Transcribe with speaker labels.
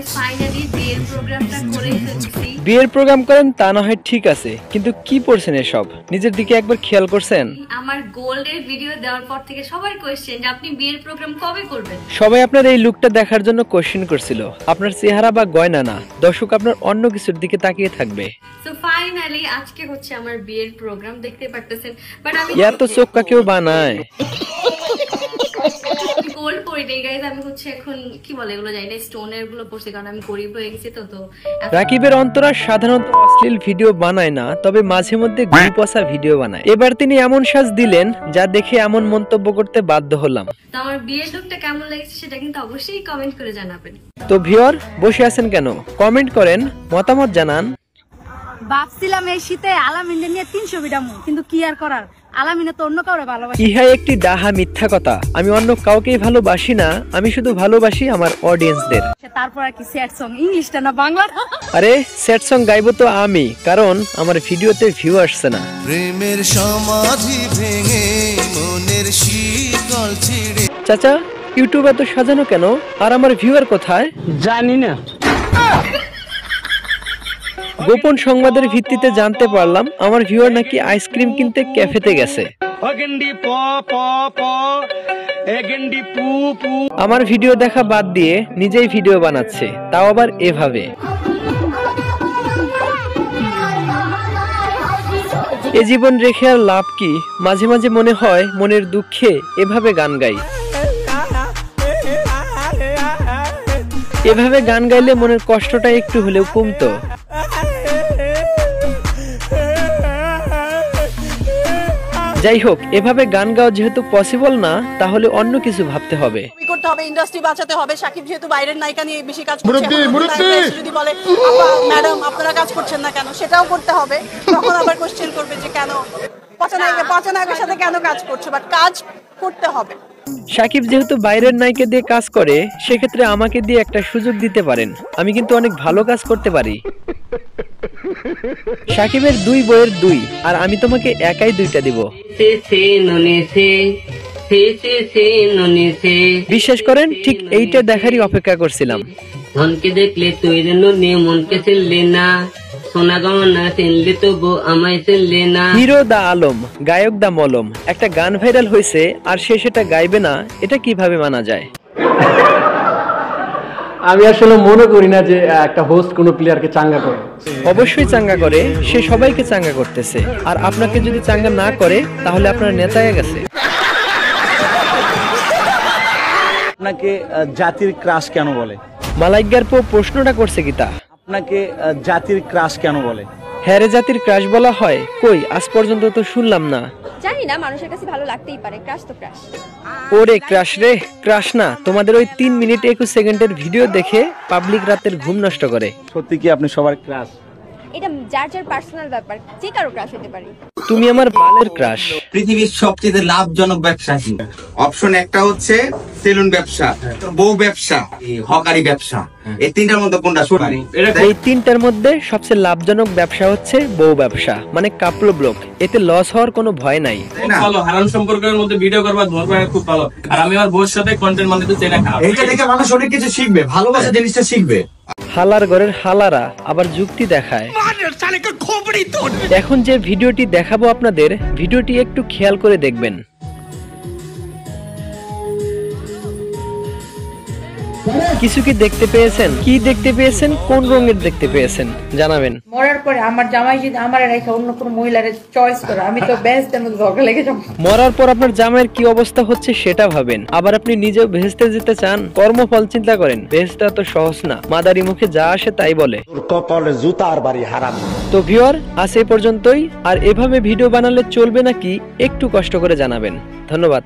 Speaker 1: Guys finally বিয়ের প্রোগ্রামটা করে ফেলছি।
Speaker 2: বিয়ের প্রোগ্রাম করেন তা না হয় ঠিক আছে, কিন্তু কি পড়ছেন এসব? নিজের দিকে একবার খেয়াল করছেন?
Speaker 1: আমার গোল্ডের ভিডিও দেওয়ার পর থেকে সবাই কোশ্চেন যে আপনি বিয়ের প্রোগ্রাম কবে করবেন।
Speaker 2: সবাই আপনার এই লুকটা দেখার জন্য কোশ্চেন করছিল, আপনার চেহারা বা গয়না না। দর্শক আপনার অন্য কিছুর দিকে তাকিয়ে থাকবে।
Speaker 1: সো ফাইনালি আজকে হচ্ছে আমার বিয়ের প্রোগ্রাম, দেখতে পারতেছেন। বাট আমি
Speaker 2: এত চোখ কেউ বানায়?
Speaker 1: গোল্ড পরি নাই গাইস, আমি হচ্ছে এখন কি বলে এগুলো জানি না, স্টোনের গুলো পরছি কারণ আমি গরিব হয়ে গেছি। তো
Speaker 2: রাকিবের অন্তরা সাধারণত অশ্লীল ভিডিও বানায় না, তবে মাঝে মধ্যে গুপসা ভিডিও বানায়। এবার তিনি এমন সাজ দিলেন যা দেখে এমন মন্তব্য করতে বাধ্য হলাম।
Speaker 1: তো আমার বিয়ের লুকটা কেমন লেগেছে সেটা কিন্তু অবশ্যই কমেন্ট করে জানাবেন।
Speaker 2: তো ভিউয়ার বসে আছেন কেন? কমেন্ট করেন, মতামত জানান।
Speaker 3: ভাবছিলাম এই শীতে আলামিনে নিয়ে 300 বিডামু, কিন্তু কি আর করার, আলামিনে তো অন্য কাউরে ভালোবাসে।
Speaker 2: ইহা একটি ডাহা মিথ্যা কথা। আমি অন্য কাউকেই ভালোবাসি না, আমি শুধু ভালোবাসি আমার অডিয়েন্সদের।
Speaker 3: তারপর আর কি স্যাড সং, ইংলিশটা না বাংলাটা?
Speaker 2: আরে স্যাড সং গাইবো তো আমি, কারণ আমার ভিডিওতে ভিউ আসছে না।
Speaker 4: প্রেমের সমাধি ভেঙে মনের শিকল ছিঁড়ে।
Speaker 2: চাচা ইউটিউব এত সাজানো কেন, আর আমার ভিউয়ার কোথায় জানি না। গোপন সংবাদের ভিত্তিতে জানতে পারলাম আমার ভিউয়ার নাকি আইসক্রিম কিনতে ক্যাফেতে গেছে। আমার ভিডিও দেখা বাদ দিয়ে নিজেই ভিডিও বানাচ্ছে, তাও আবার এভাবে। এ জীবন রেখে আর লাভ কি? মাঝে মাঝে মনে হয় মনের দুঃখে এভাবে গান গাই। এভাবে গান গাইলে মনের কষ্টটা একটু হলেও কমতো। যাই হোক, এভাবে গান গাওয়া যেহেতু পসিবল না, তাহলে অন্য কিছু ভাবতে হবে।
Speaker 5: করতে হবে, ইন্ডাস্ট্রি বাঁচাতে হবে। সাকিব যেহেতু বাইরের নায়িকা নিয়ে বেশি কাজ করছে, যদি বলে ম্যাডাম আপনারা কাজ করছেন না কেন, সেটাও করতে হবে। তখন আবার কোশ্চেন করবে যে কেন পচা নায়কের সাথে কেন কাজ করছো, বাট কাজ করতে হবে।
Speaker 2: সাকিব যেহেতু বাইরের নায়িকা দিয়ে কাজ করে, সেক্ষেত্রে আমাকে দিয়ে একটা সুযোগ দিতে পারেন, আমি কিন্তু অনেক ভালো কাজ করতে পারি। সাকিবের 2 বইয়ের 2, আর আমি তোমাকে একাই 2টা দিব। বিশ্বাস করেন, ঠিক এইটা দেখারই অপেক্ষা করছিলাম।
Speaker 6: ধনকে দেখলে তুই মনকে চিনলে না, সোনা গহনা চিনলে তবু আমায় চিনলে না।
Speaker 2: হিরো দা আলম, গায়ক দা মলম, একটা গান ভাইরাল হয়েছে আর সে সেটা গাইবে না, এটা কিভাবে মানা যায়?
Speaker 7: আমি আসলে মনে করি না যে একটা হোস্ট কোনো প্লেয়ারকে চাঙ্গা করে।
Speaker 2: অবশ্যই চাঙ্গা করে, সে সবাইকে চাঙ্গা করতেছে। আর আপনাকে যদি চাঙ্গা না করে তাহলে আপনার নেতায় গেছে।
Speaker 8: আপনাকে জাতির ক্রাশ কেন বলে?
Speaker 2: মালাইকার পো প্রশ্নটা করছে কি তা?
Speaker 8: আপনাকে জাতির ক্রাশ কেন বলে?
Speaker 2: হ্যাঁ রে, জাতির ক্রাশ বলা হয়? কই, আজ পর্যন্ত তো শুনলাম না।
Speaker 3: জানি না, মানুষের কাছে ভালো লাগতেই পারে, ক্রাশ তো ক্রাশ।
Speaker 2: ওরে ক্রাশ রে, ক্রাশ না। তোমাদের ওই 3 মিনিট 21 সেকেন্ডের ভিডিও দেখে পাবলিক রাতের ঘুম নষ্ট করে।
Speaker 8: সত্যি কি আপনি সবার ক্রাশ?
Speaker 3: এটা যার যার পার্সোনাল ব্যাপার, যে কারো ক্রাশ হতে পারে।
Speaker 2: তুমি আমার বালের ক্রাশ।
Speaker 9: পৃথিবীর সবচেয়ে লাভজনক ব্যবসা কি? অপশন একটা হচ্ছে সেলুন ব্যবসা, বউ ব্যবসা, হকারি ব্যবসা। এই 3টার মধ্যে কোনটা সঠিক?
Speaker 2: এই 3টার মধ্যে সবচেয়ে লাভজনক ব্যবসা হচ্ছে বউ ব্যবসা, মানে কাপল ব্লগ। এতে লস হওয়ার কোনো ভয় নাই।
Speaker 10: ভালো হারাম সম্পর্কের মধ্যে ভিডিও করবা, ধরবা, খুব ভালো। আর আমি আমার বউর সাথে কন্টেন্ট বানাতে চাই না।
Speaker 9: এইটা দেখে মানুষ অনেক কিছু শিখবে, ভালোবাসা জিনিসটা শিখবে।
Speaker 2: হালার ঘরের হালারা আবার যুক্তি দেখায়। এখন যে ভিডিওটি দেখাবো আপনাদের, ভিডিওটি একটু খেয়াল করে দেখবেন। কিছু কি দেখতে পেয়েছেন? কি দেখতে পেয়েছেন? কোন রঙের দেখতে পেয়েছেন জানাবেন।
Speaker 11: মরার পরে আমার জামাই যদি আমার রেখে অন্য কোনো মহিলার চয়েস করে, আমি তো বেহেশতের মধ্যে ঝগড়া লেগে যাব।
Speaker 2: মরার পর আপনার জামাইয়ের কি অবস্থা হচ্ছে সেটা ভাবেন। আবার আপনি নিজেও বেহেশতে যেতে চান? কর্মফল চিন্তা করেন। বেহেশতে তো সহজ না, মাদারি মুখে যা আসে তাই বলে।
Speaker 8: কপালে জুতার বাড়ি হারাম।
Speaker 2: তো ভিউয়ার, আজ এই পর্যন্তই। আর এভাবে ভিডিও বানালে চলবে নাকি একটু কষ্ট করে জানাবেন। ধন্যবাদ।